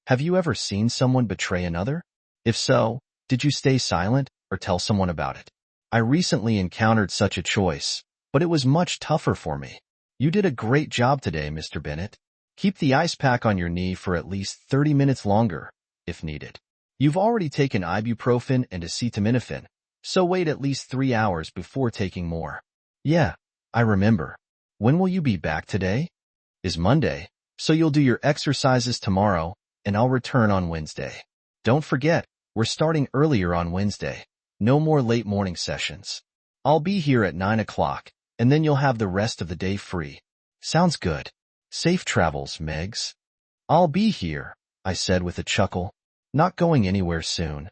Have you ever seen someone betray another? If so, did you stay silent or tell someone about it? I recently encountered such a choice, but it was much tougher for me. You did a great job today, Mr. Bennett. Keep the ice pack on your knee for at least 30 minutes longer, if needed. You've already taken ibuprofen and acetaminophen, so wait at least 3 hours before taking more. Yeah, I remember. When will you be back today? Is Monday, so you'll do your exercises tomorrow, and I'll return on Wednesday. Don't forget, we're starting earlier on Wednesday. No more late morning sessions. I'll be here at 9 o'clock, and then you'll have the rest of the day free. Sounds good. Safe travels, Megs. I'll be here, I said with a chuckle. Not going anywhere soon.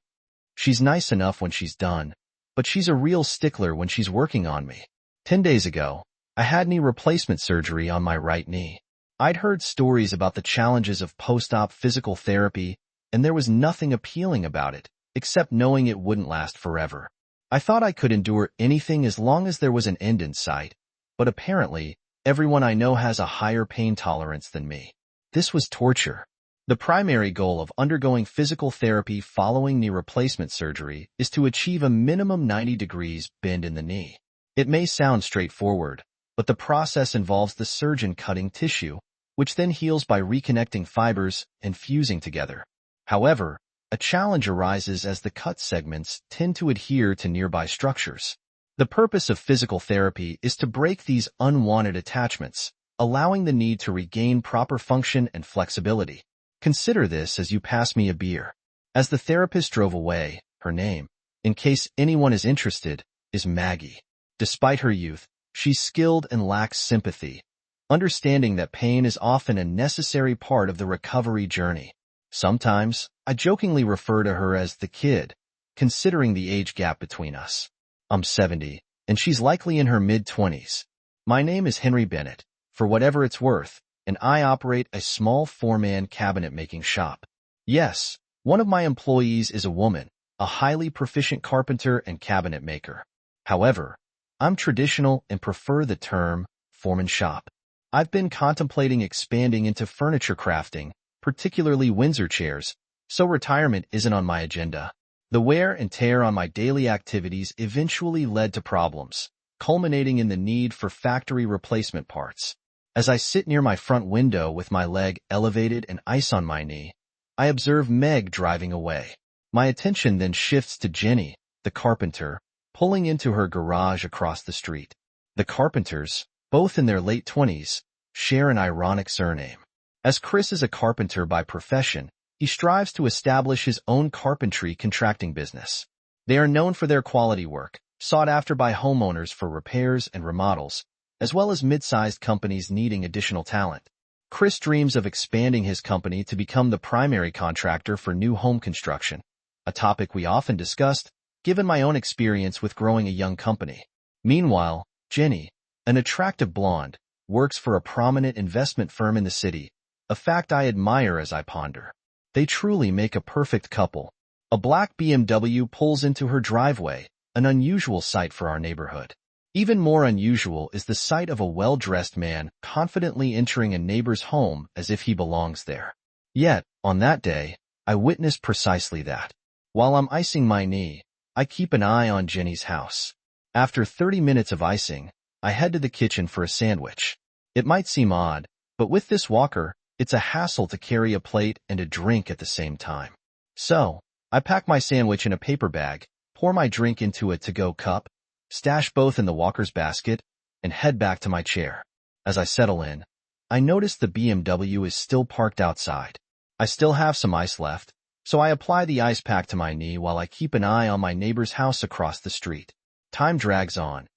She's nice enough when she's done, but she's a real stickler when she's working on me. 10 days ago, I had knee replacement surgery on my right knee. I'd heard stories about the challenges of post-op physical therapy, and there was nothing appealing about it, except knowing it wouldn't last forever. I thought I could endure anything as long as there was an end in sight, but apparently, everyone I know has a higher pain tolerance than me. This was torture. The primary goal of undergoing physical therapy following knee replacement surgery is to achieve a minimum 90 degrees bend in the knee. It may sound straightforward, but the process involves the surgeon cutting tissue, which then heals by reconnecting fibers and fusing together. However, a challenge arises as the cut segments tend to adhere to nearby structures. The purpose of physical therapy is to break these unwanted attachments, allowing the knee to regain proper function and flexibility. Consider this as you pass me a beer. As the therapist drove away, her name, in case anyone is interested, is Maggie. Despite her youth, she's skilled and lacks sympathy, understanding that pain is often a necessary part of the recovery journey. Sometimes, I jokingly refer to her as the kid, considering the age gap between us. I'm 70, and she's likely in her mid-20s. My name is Henry Bennett, for whatever it's worth, and I operate a small four-man cabinet-making shop. Yes, one of my employees is a woman, a highly proficient carpenter and cabinet maker. However, I'm traditional and prefer the term foreman shop. I've been contemplating expanding into furniture crafting, particularly Windsor chairs, so retirement isn't on my agenda. The wear and tear on my daily activities eventually led to problems, culminating in the need for factory replacement parts. As I sit near my front window with my leg elevated and ice on my knee, I observe Meg driving away. My attention then shifts to Jenny, the carpenter, pulling into her garage across the street. The Carpenters, both in their late 20s, share an ironic surname. As Chris is a carpenter by profession, he strives to establish his own carpentry contracting business. They are known for their quality work, sought after by homeowners for repairs and remodels, as well as mid-sized companies needing additional talent. Chris dreams of expanding his company to become the primary contractor for new home construction, a topic we often discussed, given my own experience with growing a young company. Meanwhile, Jenny, an attractive blonde, works for a prominent investment firm in the city, a fact I admire as I ponder. They truly make a perfect couple. A black BMW pulls into her driveway, an unusual sight for our neighborhood. Even more unusual is the sight of a well-dressed man confidently entering a neighbor's home as if he belongs there. Yet, on that day, I witnessed precisely that. While I'm icing my knee, I keep an eye on Jenny's house. After 30 minutes of icing, I head to the kitchen for a sandwich. It might seem odd, but with this walker, it's a hassle to carry a plate and a drink at the same time. So, I pack my sandwich in a paper bag, pour my drink into a to-go cup, stash both in the walker's basket, and head back to my chair. As I settle in, I notice the BMW is still parked outside. I still have some ice left, so I apply the ice pack to my knee while I keep an eye on my neighbor's house across the street. Time drags on.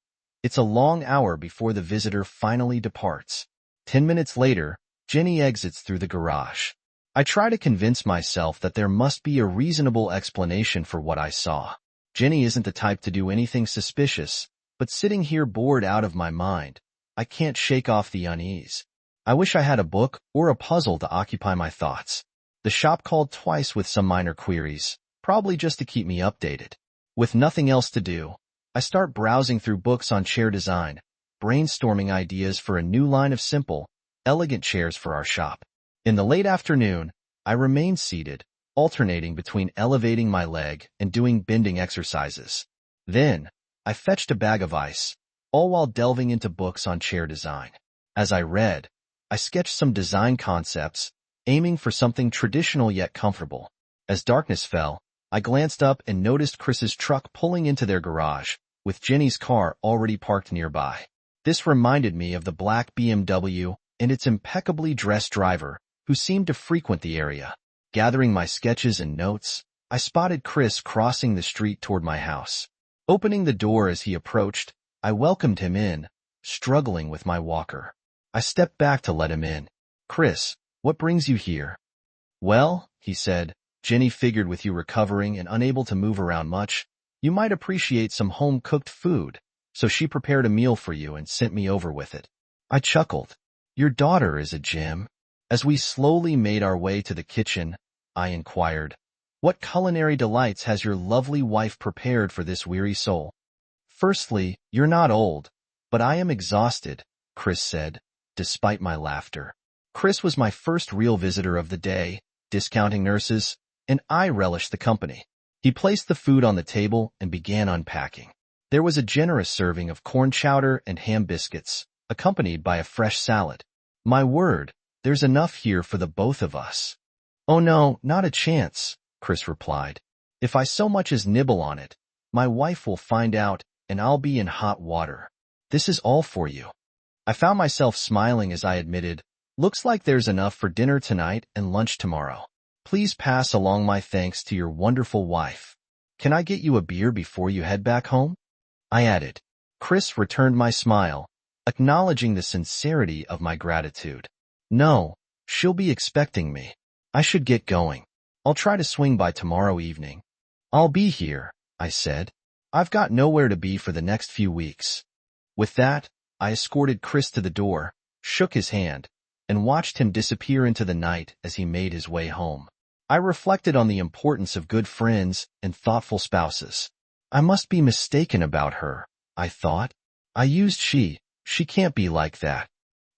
It's a long hour before the visitor finally departs. 10 minutes later, Jenny exits through the garage. I try to convince myself that there must be a reasonable explanation for what I saw. Jenny isn't the type to do anything suspicious, but sitting here bored out of my mind, I can't shake off the unease. I wish I had a book or a puzzle to occupy my thoughts. The shop called twice with some minor queries, probably just to keep me updated. With nothing else to do, I start browsing through books on chair design, brainstorming ideas for a new line of simple, elegant chairs for our shop. In the late afternoon, I remained seated, alternating between elevating my leg and doing bending exercises. Then, I fetched a bag of ice, all while delving into books on chair design. As I read, I sketched some design concepts, aiming for something traditional yet comfortable. As darkness fell, I glanced up and noticed Chris's truck pulling into their garage, with Jenny's car already parked nearby. This reminded me of the black BMW and its impeccably dressed driver, who seemed to frequent the area. Gathering my sketches and notes, I spotted Chris crossing the street toward my house. Opening the door as he approached, I welcomed him in, struggling with my walker. I stepped back to let him in. "Chris, what brings you here?" "Well," he said, "Jenny figured with you recovering and unable to move around much, you might appreciate some home-cooked food, so she prepared a meal for you and sent me over with it." I chuckled. "Your daughter is a gem." As we slowly made our way to the kitchen, I inquired, "What culinary delights has your lovely wife prepared for this weary soul?" "Firstly, you're not old, but I am exhausted," Chris said, despite my laughter. Chris was my first real visitor of the day, discounting nurses, and I relished the company. He placed the food on the table and began unpacking. There was a generous serving of corn chowder and ham biscuits, accompanied by a fresh salad. "My word, there's enough here for the both of us." "Oh no, not a chance," Chris replied. "If I so much as nibble on it, my wife will find out and I'll be in hot water. This is all for you." I found myself smiling as I admitted, "Looks like there's enough for dinner tonight and lunch tomorrow. Please pass along my thanks to your wonderful wife. Can I get you a beer before you head back home?" I added. Chris returned my smile, acknowledging the sincerity of my gratitude. "No, she'll be expecting me. I should get going. I'll try to swing by tomorrow evening." "I'll be here," I said. "I've got nowhere to be for the next few weeks." With that, I escorted Chris to the door, shook his hand, and watched him disappear into the night as he made his way home. I reflected on the importance of good friends and thoughtful spouses. I must be mistaken about her, I thought. I used she can't be like that.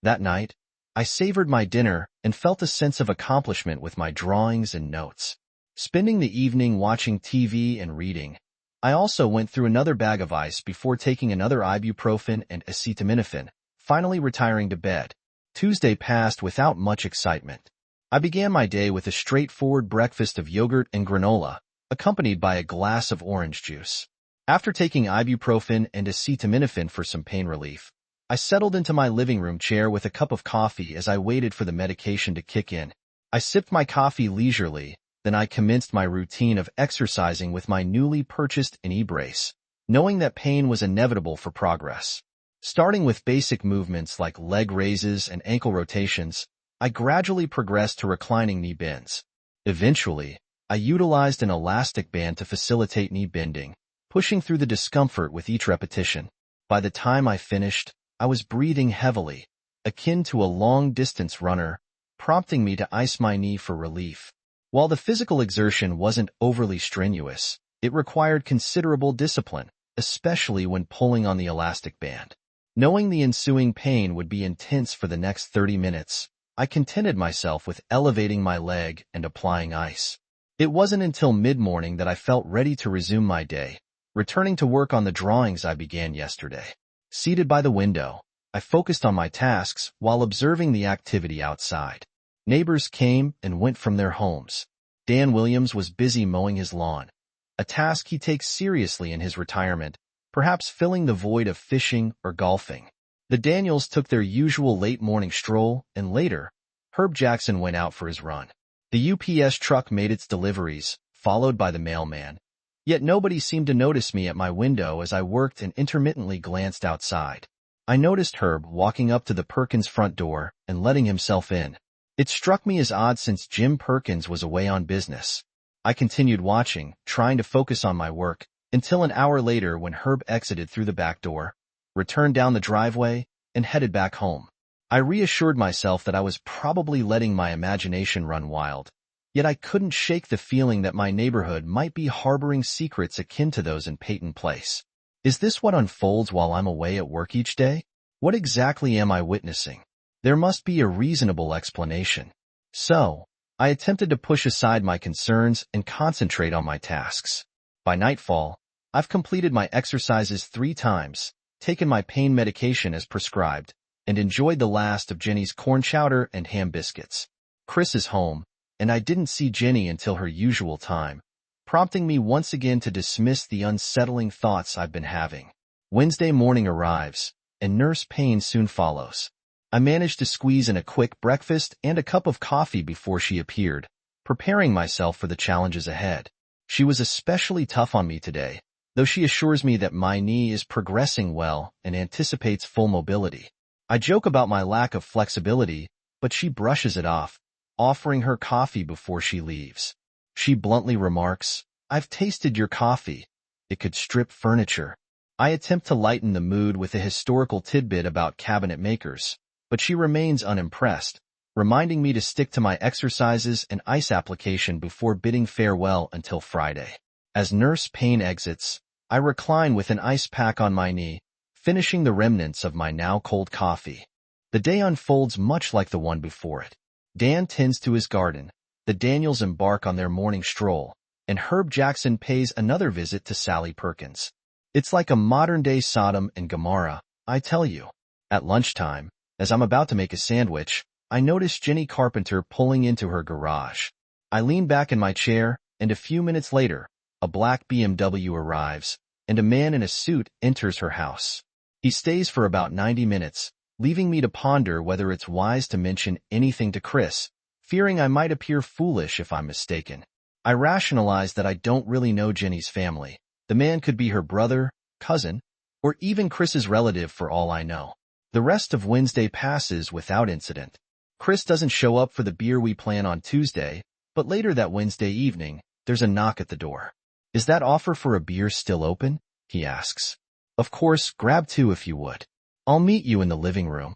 That night, I savored my dinner and felt a sense of accomplishment with my drawings and notes. Spending the evening watching TV and reading, I also went through another bag of ice before taking another ibuprofen and acetaminophen, finally retiring to bed. Tuesday passed without much excitement. I began my day with a straightforward breakfast of yogurt and granola, accompanied by a glass of orange juice. After taking ibuprofen and acetaminophen for some pain relief, I settled into my living room chair with a cup of coffee as I waited for the medication to kick in. I sipped my coffee leisurely, then I commenced my routine of exercising with my newly purchased knee brace, knowing that pain was inevitable for progress. Starting with basic movements like leg raises and ankle rotations, I gradually progressed to reclining knee bends. Eventually, I utilized an elastic band to facilitate knee bending, pushing through the discomfort with each repetition. By the time I finished, I was breathing heavily, akin to a long-distance runner, prompting me to ice my knee for relief. While the physical exertion wasn't overly strenuous, it required considerable discipline, especially when pulling on the elastic band. Knowing the ensuing pain would be intense for the next 30 minutes, I contented myself with elevating my leg and applying ice. It wasn't until mid-morning that I felt ready to resume my day, returning to work on the drawings I began yesterday. Seated by the window, I focused on my tasks while observing the activity outside. Neighbors came and went from their homes. Dan Williams was busy mowing his lawn, a task he takes seriously in his retirement, perhaps filling the void of fishing or golfing. The Daniels took their usual late-morning stroll, and later, Herb Jackson went out for his run. The UPS truck made its deliveries, followed by the mailman. Yet nobody seemed to notice me at my window as I worked and intermittently glanced outside. I noticed Herb walking up to the Perkins front door and letting himself in. It struck me as odd since Jim Perkins was away on business. I continued watching, trying to focus on my work, until an hour later when Herb exited through the back door, returned down the driveway, and headed back home. I reassured myself that I was probably letting my imagination run wild, yet I couldn't shake the feeling that my neighborhood might be harboring secrets akin to those in Peyton Place. Is this what unfolds while I'm away at work each day? What exactly am I witnessing? There must be a reasonable explanation. So, I attempted to push aside my concerns and concentrate on my tasks. By nightfall, I've completed my exercises 3 times, taken my pain medication as prescribed, and enjoyed the last of Jenny's corn chowder and ham biscuits. Chris is home, and I didn't see Jenny until her usual time, prompting me once again to dismiss the unsettling thoughts I've been having. Wednesday morning arrives, and Nurse Payne soon follows. I managed to squeeze in a quick breakfast and a cup of coffee before she appeared, preparing myself for the challenges ahead. She was especially tough on me today, though she assures me that my knee is progressing well and anticipates full mobility. I joke about my lack of flexibility, but she brushes it off, offering her coffee before she leaves. She bluntly remarks, "I've tasted your coffee. It could strip furniture." I attempt to lighten the mood with a historical tidbit about cabinet makers, but she remains unimpressed, reminding me to stick to my exercises and ice application before bidding farewell until Friday. As Nurse Payne exits, I recline with an ice pack on my knee, finishing the remnants of my now cold coffee. The day unfolds much like the one before it. Dan tends to his garden, the Daniels embark on their morning stroll, and Herb Jackson pays another visit to Sally Perkins. It's like a modern-day Sodom and Gomorrah, I tell you. At lunchtime, as I'm about to make a sandwich, I notice Jenny Carpenter pulling into her garage. I lean back in my chair, and a few minutes later, a black BMW arrives, and a man in a suit enters her house. He stays for about 90 minutes, leaving me to ponder whether it's wise to mention anything to Chris, fearing I might appear foolish if I'm mistaken. I rationalize that I don't really know Jenny's family. The man could be her brother, cousin, or even Chris's relative for all I know. The rest of Wednesday passes without incident. Chris doesn't show up for the beer we plan on Tuesday, but later that Wednesday evening, there's a knock at the door. "Is that offer for a beer still open?" he asks. "Of course, grab 2 if you would. I'll meet you in the living room."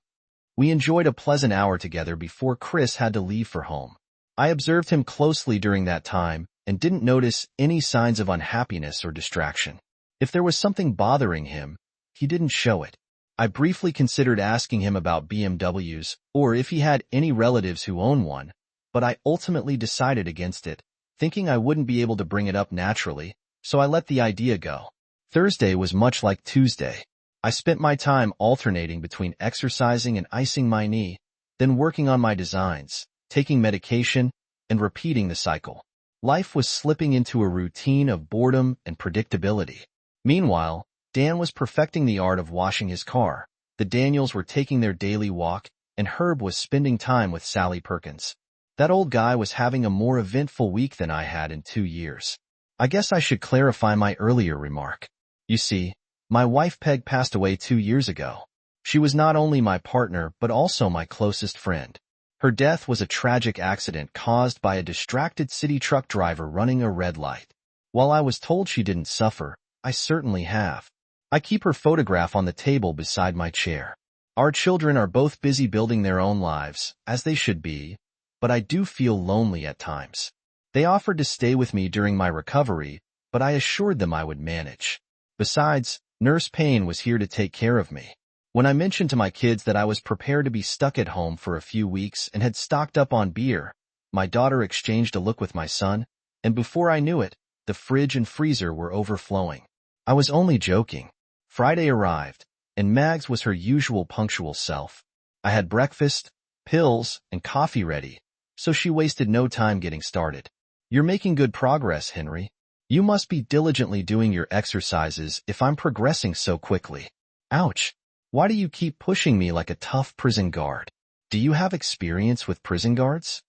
We enjoyed a pleasant hour together before Chris had to leave for home. I observed him closely during that time and didn't notice any signs of unhappiness or distraction. If there was something bothering him, he didn't show it. I briefly considered asking him about BMWs or if he had any relatives who own one, but I ultimately decided against it, thinking I wouldn't be able to bring it up naturally, so I let the idea go. Thursday was much like Tuesday. I spent my time alternating between exercising and icing my knee, then working on my designs, taking medication, and repeating the cycle. Life was slipping into a routine of boredom and predictability. Meanwhile, Dan was perfecting the art of washing his car, the Daniels were taking their daily walk, and Herb was spending time with Sally Perkins. That old guy was having a more eventful week than I had in 2 years. I guess I should clarify my earlier remark. You see, my wife Peg passed away 2 years ago. She was not only my partner but also my closest friend. Her death was a tragic accident caused by a distracted city truck driver running a red light. While I was told she didn't suffer, I certainly have. I keep her photograph on the table beside my chair. Our children are both busy building their own lives, as they should be, but I do feel lonely at times. They offered to stay with me during my recovery, but I assured them I would manage. Besides, Nurse Payne was here to take care of me. When I mentioned to my kids that I was prepared to be stuck at home for a few weeks and had stocked up on beer, my daughter exchanged a look with my son, and before I knew it, the fridge and freezer were overflowing. I was only joking. Friday arrived, and Mags was her usual punctual self. I had breakfast, pills, and coffee ready, so she wasted no time getting started. "You're making good progress, Henry. You must be diligently doing your exercises if I'm progressing so quickly." Ouch. Why do you keep pushing me like a tough prison guard? Do you have experience with prison guards?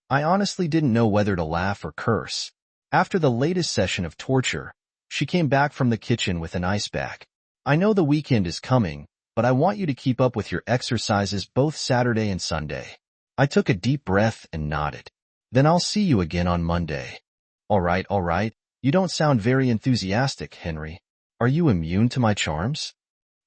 I honestly didn't know whether to laugh or curse. After the latest session of torture, she came back from the kitchen with an ice bag. "I know the weekend is coming, but I want you to keep up with your exercises both Saturday and Sunday." I took a deep breath and nodded. "Then I'll see you again on Monday." All right. You don't sound very enthusiastic, Henry. Are you immune to my charms?"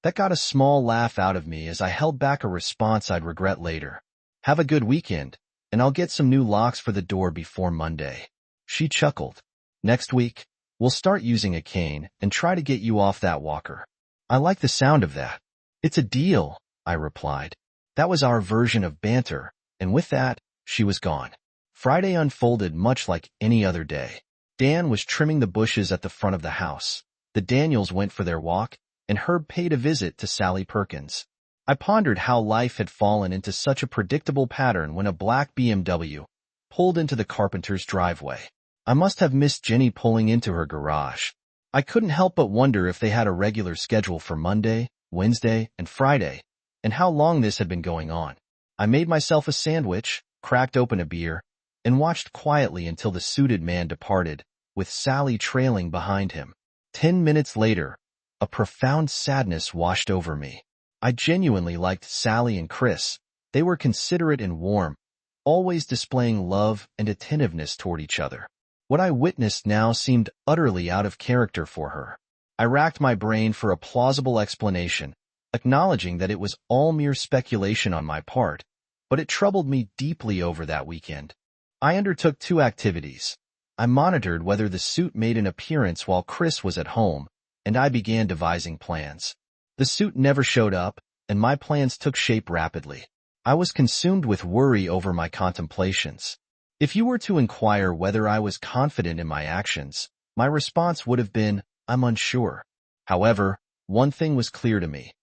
That got a small laugh out of me as I held back a response I'd regret later. "Have a good weekend, and I'll get some new locks for the door before Monday." She chuckled. "Next week, we'll start using a cane and try to get you off that walker." "I like the sound of that." "It's a deal," I replied. That was our version of banter, and with that, she was gone. Friday unfolded much like any other day. Dan was trimming the bushes at the front of the house. The Daniels went for their walk, and Herb paid a visit to Sally Perkins. I pondered how life had fallen into such a predictable pattern when a black BMW pulled into the carpenter's driveway. I must have missed Jenny pulling into her garage. I couldn't help but wonder if they had a regular schedule for Monday, Wednesday, and Friday, and how long this had been going on. I made myself a sandwich, cracked open a beer, and watched quietly until the suited man departed, with Sally trailing behind him. 10 minutes later, a profound sadness washed over me. I genuinely liked Sally and Chris. They were considerate and warm, always displaying love and attentiveness toward each other. What I witnessed now seemed utterly out of character for her. I racked my brain for a plausible explanation, acknowledging that it was all mere speculation on my part, but it troubled me deeply over that weekend. I undertook 2 activities. I monitored whether the suit made an appearance while Chris was at home, and I began devising plans. The suit never showed up, and my plans took shape rapidly. I was consumed with worry over my contemplations. If you were to inquire whether I was confident in my actions, my response would have been, I'm unsure. However, one thing was clear to me.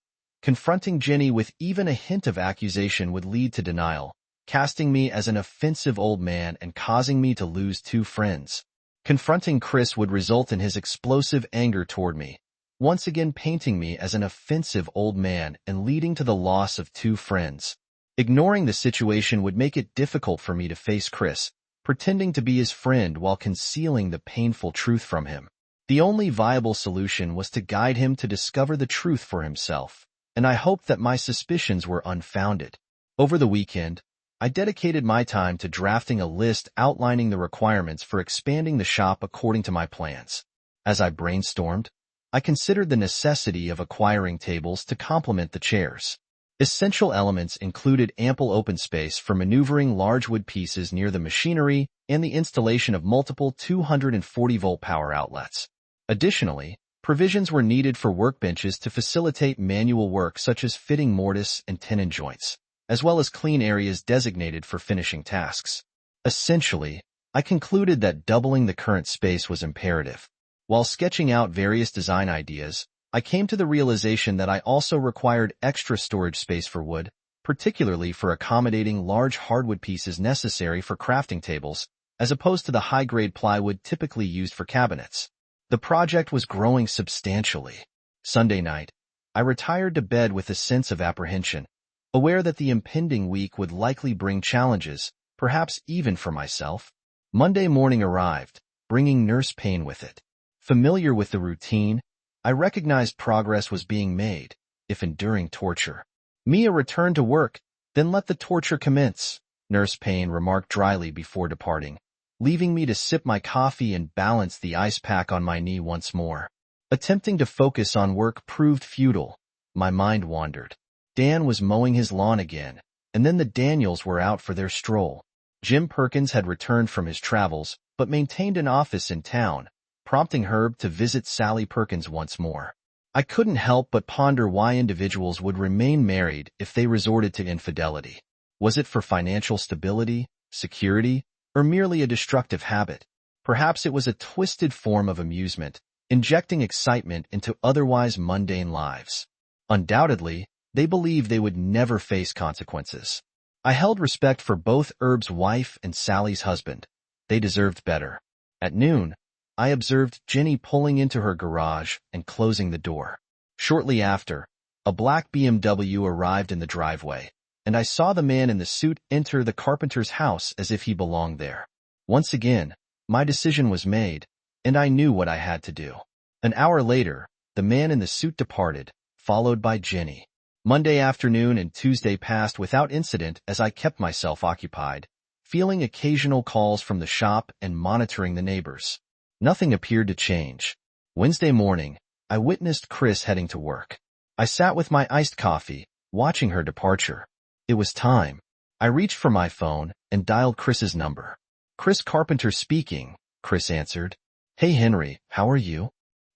Confronting Jenny with even a hint of accusation would lead to denial, casting me as an offensive old man and causing me to lose 2 friends. Confronting Chris would result in his explosive anger toward me, once again painting me as an offensive old man and leading to the loss of 2 friends. Ignoring the situation would make it difficult for me to face Chris, pretending to be his friend while concealing the painful truth from him. The only viable solution was to guide him to discover the truth for himself, and I hoped that my suspicions were unfounded. Over the weekend, I dedicated my time to drafting a list outlining the requirements for expanding the shop according to my plans. As I brainstormed, I considered the necessity of acquiring tables to complement the chairs. Essential elements included ample open space for maneuvering large wood pieces near the machinery and the installation of multiple 240-volt power outlets. Additionally, provisions were needed for workbenches to facilitate manual work such as fitting mortise and tenon joints, as well as clean areas designated for finishing tasks. Essentially, I concluded that doubling the current space was imperative. While sketching out various design ideas, I came to the realization that I also required extra storage space for wood, particularly for accommodating large hardwood pieces necessary for crafting tables, as opposed to the high-grade plywood typically used for cabinets. The project was growing substantially. Sunday night, I retired to bed with a sense of apprehension, aware that the impending week would likely bring challenges, perhaps even for myself. Monday morning arrived, bringing nurse pain with it. Familiar with the routine, I recognized progress was being made, if enduring torture. Mia returned to work, then let the torture commence, Nurse Payne remarked dryly before departing, leaving me to sip my coffee and balance the ice pack on my knee once more. Attempting to focus on work proved futile. My mind wandered. Dan was mowing his lawn again, and then the Daniels were out for their stroll. Jim Perkins had returned from his travels, but maintained an office in town, prompting Herb to visit Sally Perkins once more. I couldn't help but ponder why individuals would remain married if they resorted to infidelity. Was it for financial stability, security, or merely a destructive habit? Perhaps it was a twisted form of amusement, injecting excitement into otherwise mundane lives. Undoubtedly, they believed they would never face consequences. I held respect for both Herb's wife and Sally's husband. They deserved better. At noon, I observed Jenny pulling into her garage and closing the door. Shortly after, a black BMW arrived in the driveway, and I saw the man in the suit enter the carpenter's house as if he belonged there. Once again, my decision was made, and I knew what I had to do. An hour later, the man in the suit departed, followed by Jenny. Monday afternoon and Tuesday passed without incident as I kept myself occupied, fielding occasional calls from the shop and monitoring the neighbors. Nothing appeared to change. Wednesday morning, I witnessed Chris heading to work. I sat with my iced coffee, watching her departure. It was time. I reached for my phone and dialed Chris's number. Chris Carpenter speaking, Chris answered. Hey Henry, how are you?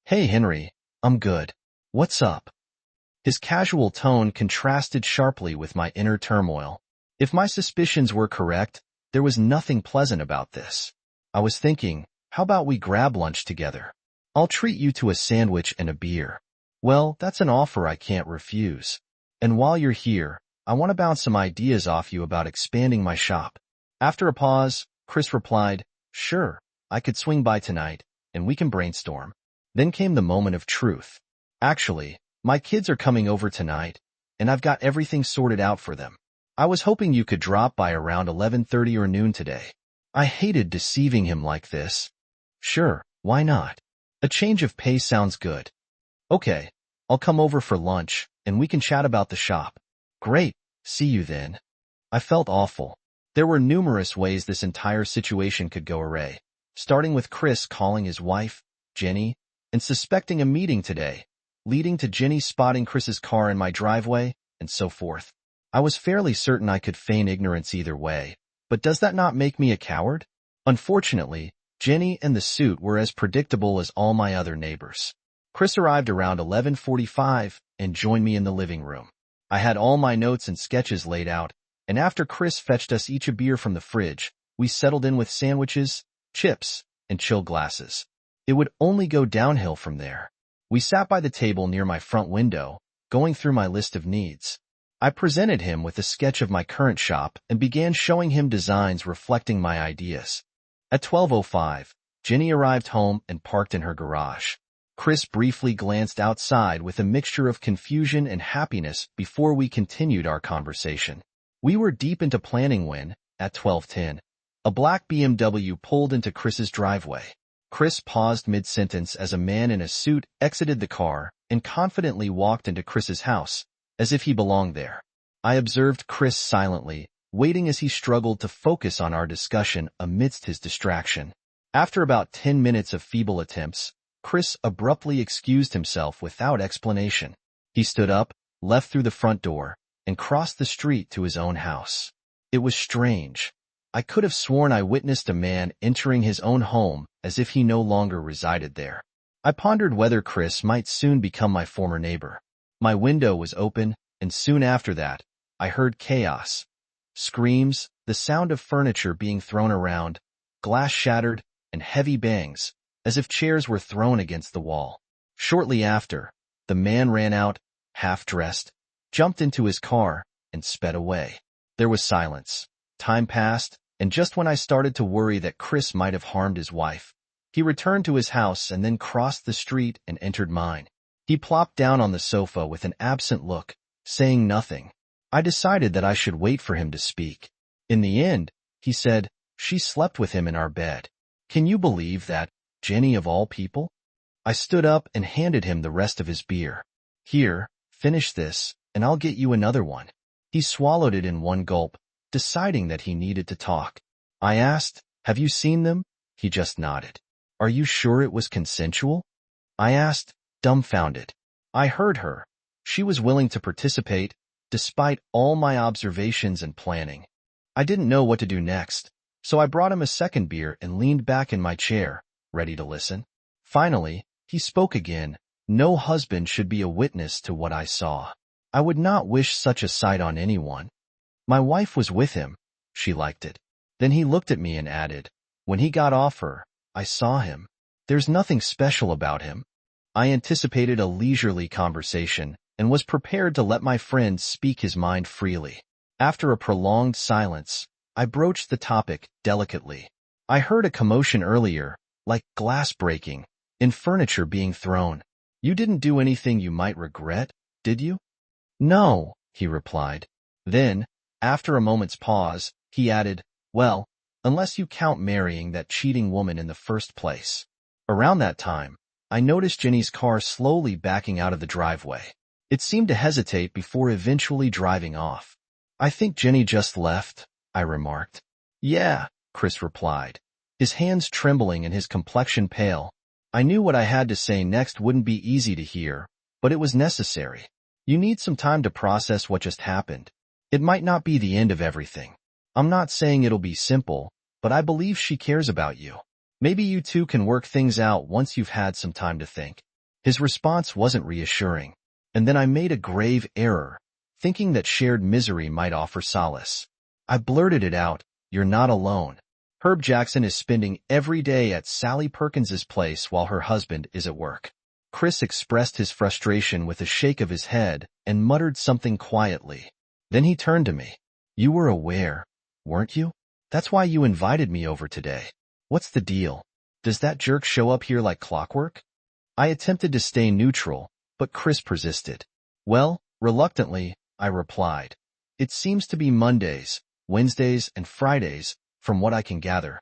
Hey Henry, I'm good. What's up? His casual tone contrasted sharply with my inner turmoil. If my suspicions were correct, There was nothing pleasant about this. I was thinking, how about we grab lunch together? I'll treat you to a sandwich and a beer. Well, that's an offer I can't refuse. And while you're here, I want to bounce some ideas off you about expanding my shop. After a pause, Chris replied, sure, I could swing by tonight, and we can brainstorm. Then came the moment of truth. Actually, my kids are coming over tonight, and I've got everything sorted out for them. I was hoping you could drop by around 11:30 or noon today. I hated deceiving him like this. Sure, why not? A change of pace sounds good. Okay, I'll come over for lunch, and we can chat about the shop. Great, see you then. I felt awful. There were numerous ways this entire situation could go awry, starting with Chris calling his wife, Jenny, and suspecting a meeting today, leading to Jenny spotting Chris's car in my driveway, and so forth. I was fairly certain I could feign ignorance either way, but does that not make me a coward? Unfortunately, Jenny and the suit were as predictable as all my other neighbors. Chris arrived around 11:45 and joined me in the living room. I had all my notes and sketches laid out, and after Chris fetched us each a beer from the fridge, we settled in with sandwiches, chips, and chill glasses. It would only go downhill from there. We sat by the table near my front window, going through my list of needs. I presented him with a sketch of my current shop and began showing him designs reflecting my ideas. At 12:05, Jenny arrived home and parked in her garage. Chris briefly glanced outside with a mixture of confusion and happiness before we continued our conversation. We were deep into planning when, at 12:10, a black BMW pulled into Chris's driveway. Chris paused mid-sentence as a man in a suit exited the car and confidently walked into Chris's house, as if he belonged there. I observed Chris silently, waiting as he struggled to focus on our discussion amidst his distraction. After about 10 minutes of feeble attempts, Chris abruptly excused himself without explanation. He stood up, left through the front door, and crossed the street to his own house. It was strange. I could have sworn I witnessed a man entering his own home as if he no longer resided there. I pondered whether Chris might soon become my former neighbor. My window was open, and soon after that, I heard chaos. Screams, the sound of furniture being thrown around, glass shattered, and heavy bangs, as if chairs were thrown against the wall. Shortly after, the man ran out, half-dressed, jumped into his car, and sped away. There was silence. Time passed, and just when I started to worry that Chris might have harmed his wife, he returned to his house and then crossed the street and entered mine. He plopped down on the sofa with an absent look, saying nothing. I decided that I should wait for him to speak. In the end, he said, she slept with him in our bed. Can you believe that, Jenny of all people? I stood up and handed him the rest of his beer. Here, finish this, and I'll get you another one. He swallowed it in one gulp, deciding that he needed to talk. I asked, have you seen them? He just nodded. Are you sure it was consensual? I asked, dumbfounded. I heard her. She was willing to participate, despite all my observations and planning. I didn't know what to do next, so I brought him a second beer and leaned back in my chair, ready to listen. Finally, he spoke again. No husband should be a witness to what I saw. I would not wish such a sight on anyone. My wife was with him. She liked it. Then he looked at me and added, when he got off her, I saw him. There's nothing special about him. I anticipated a leisurely conversation and was prepared to let my friend speak his mind freely. After a prolonged silence, I broached the topic delicately. I heard a commotion earlier, like glass breaking, and furniture being thrown. You didn't do anything you might regret, did you? No, he replied. Then, after a moment's pause, he added, well, unless you count marrying that cheating woman in the first place. Around that time, I noticed Jenny's car slowly backing out of the driveway. It seemed to hesitate before eventually driving off. I think Jenny just left, I remarked. Yeah, Chris replied, his hands trembling and his complexion pale. I knew what I had to say next wouldn't be easy to hear, but it was necessary. You need some time to process what just happened. It might not be the end of everything. I'm not saying it'll be simple, but I believe she cares about you. Maybe you two can work things out once you've had some time to think. His response wasn't reassuring, and then I made a grave error, thinking that shared misery might offer solace. I blurted it out, You're not alone. Herb Jackson is spending every day at Sally Perkins's place while her husband is at work. Chris expressed his frustration with a shake of his head and muttered something quietly. Then he turned to me. You were aware, weren't you? That's why you invited me over today. What's the deal? Does that jerk show up here like clockwork? I attempted to stay neutral, but Chris persisted. Well, reluctantly, I replied. It seems to be Mondays, Wednesdays, and Fridays, from what I can gather.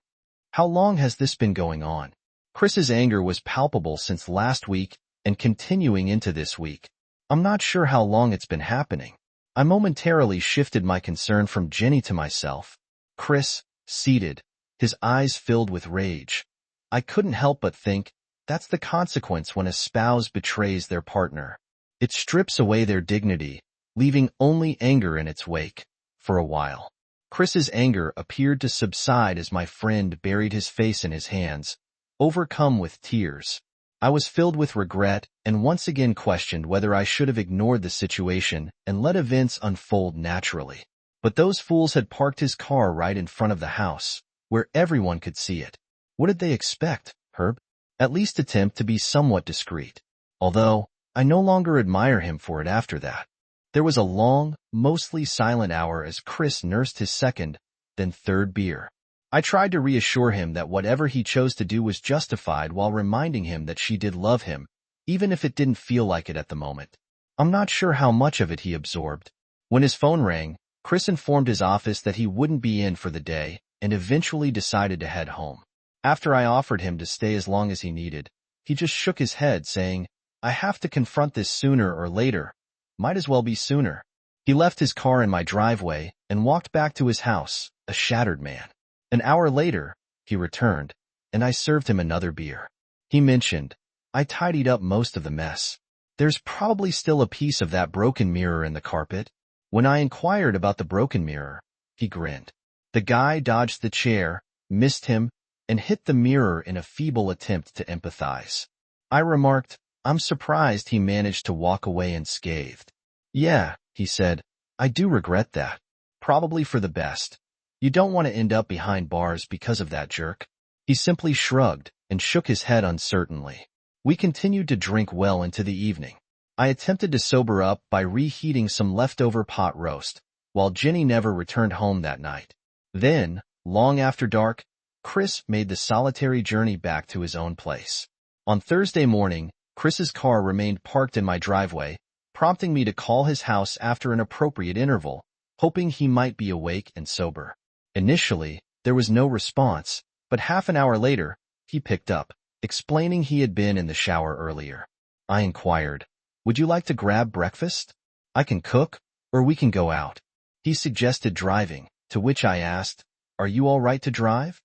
How long has this been going on? Chris's anger was palpable since last week and continuing into this week. I'm not sure how long it's been happening. I momentarily shifted my concern from Jenny to myself. Chris, seated, his eyes filled with rage. I couldn't help but think, that's the consequence when a spouse betrays their partner. It strips away their dignity, leaving only anger in its wake, for a while. Chris's anger appeared to subside as my friend buried his face in his hands, overcome with tears. I was filled with regret and once again questioned whether I should have ignored the situation and let events unfold naturally. But those fools had parked his car right in front of the house, where everyone could see it. What did they expect, Herb? At least attempt to be somewhat discreet. Although, I no longer admire him for it after that. There was a long, mostly silent hour as Chris nursed his second, then third beer. I tried to reassure him that whatever he chose to do was justified while reminding him that she did love him, even if it didn't feel like it at the moment. I'm not sure how much of it he absorbed. When his phone rang, Chris informed his office that he wouldn't be in for the day and eventually decided to head home. After I offered him to stay as long as he needed, he just shook his head saying, I have to confront this sooner or later. Might as well be sooner. He left his car in my driveway and walked back to his house, a shattered man. An hour later, he returned, and I served him another beer. He mentioned, I tidied up most of the mess. There's probably still a piece of that broken mirror in the carpet. When I inquired about the broken mirror, he grinned. The guy dodged the chair, missed him, and hit the mirror in a feeble attempt to empathize. I remarked, I'm surprised he managed to walk away unscathed. Yeah, he said, I do regret that. Probably for the best. You don't want to end up behind bars because of that jerk. He simply shrugged and shook his head uncertainly. We continued to drink well into the evening. I attempted to sober up by reheating some leftover pot roast, while Jenny never returned home that night. Then, long after dark, Chris made the solitary journey back to his own place. On Thursday morning, Chris's car remained parked in my driveway, prompting me to call his house after an appropriate interval, hoping he might be awake and sober. Initially, there was no response, but half an hour later, he picked up, explaining he had been in the shower earlier. I inquired, would you like to grab breakfast? I can cook, or we can go out. He suggested driving, to which I asked, are you all right to drive?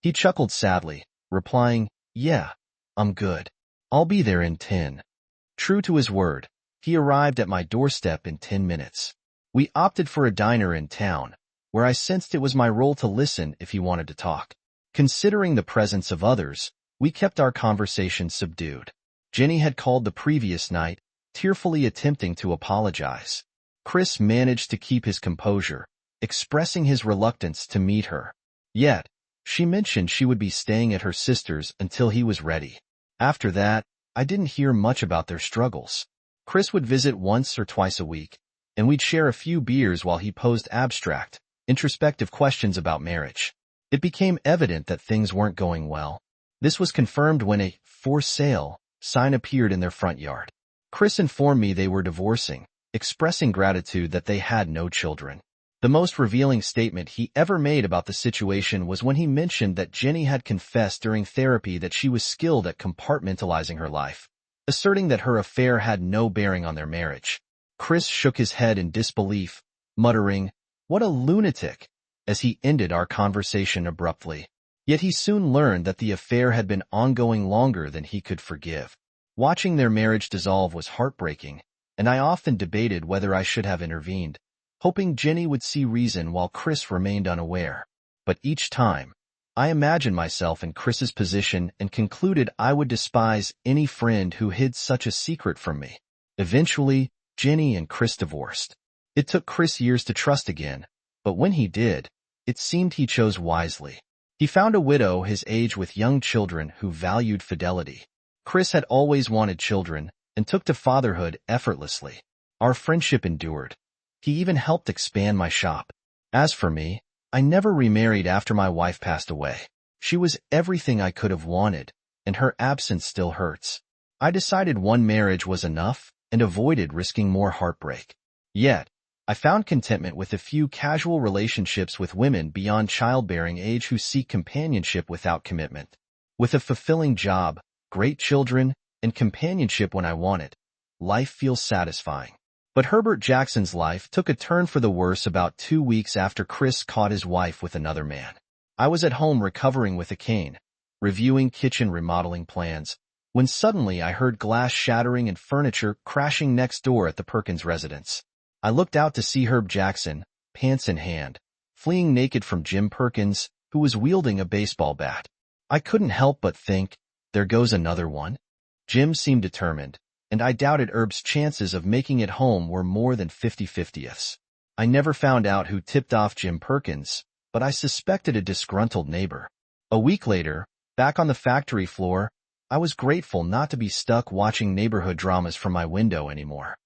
He chuckled sadly, replying, yeah, I'm good. I'll be there in 10. True to his word, he arrived at my doorstep in 10 minutes. We opted for a diner in town, where I sensed it was my role to listen if he wanted to talk. Considering the presence of others, we kept our conversation subdued. Jenny had called the previous night, tearfully attempting to apologize. Chris managed to keep his composure, expressing his reluctance to meet her. Yet, she mentioned she would be staying at her sister's until he was ready. After that, I didn't hear much about their struggles. Chris would visit once or twice a week, and we'd share a few beers while he posed abstract, introspective questions about marriage. It became evident that things weren't going well. This was confirmed when a "for sale" sign appeared in their front yard. Chris informed me they were divorcing, expressing gratitude that they had no children. The most revealing statement he ever made about the situation was when he mentioned that Jenny had confessed during therapy that she was skilled at compartmentalizing her life, asserting that her affair had no bearing on their marriage. Chris shook his head in disbelief, muttering, "What a lunatic," as he ended our conversation abruptly. Yet he soon learned that the affair had been ongoing longer than he could forgive. Watching their marriage dissolve was heartbreaking, and I often debated whether I should have intervened, hoping Jenny would see reason while Chris remained unaware. But each time, I imagined myself in Chris's position and concluded I would despise any friend who hid such a secret from me. Eventually, Jenny and Chris divorced. It took Chris years to trust again, but when he did, It seemed he chose wisely. He found a widow his age with young children who valued fidelity. Chris had always wanted children and took to fatherhood effortlessly. Our friendship endured. He even helped expand my shop. As for me, I never remarried after my wife passed away. She was everything I could have wanted, and her absence still hurts. I decided one marriage was enough and avoided risking more heartbreak. Yet, I found contentment with a few casual relationships with women beyond childbearing age who seek companionship without commitment. With a fulfilling job, great children, and companionship when I want it, life feels satisfying. But Herbert Jackson's life took a turn for the worse about 2 weeks after Chris caught his wife with another man. I was at home recovering with a cane, reviewing kitchen remodeling plans, when suddenly I heard glass shattering and furniture crashing next door at the Perkins residence. I looked out to see Herb Jackson, pants in hand, fleeing naked from Jim Perkins, who was wielding a baseball bat. I couldn't help but think, there goes another one. Jim seemed determined, and I doubted Herb's chances of making it home were more than 50-50ths. I never found out who tipped off Jim Perkins, but I suspected a disgruntled neighbor. A week later, back on the factory floor, I was grateful not to be stuck watching neighborhood dramas from my window anymore.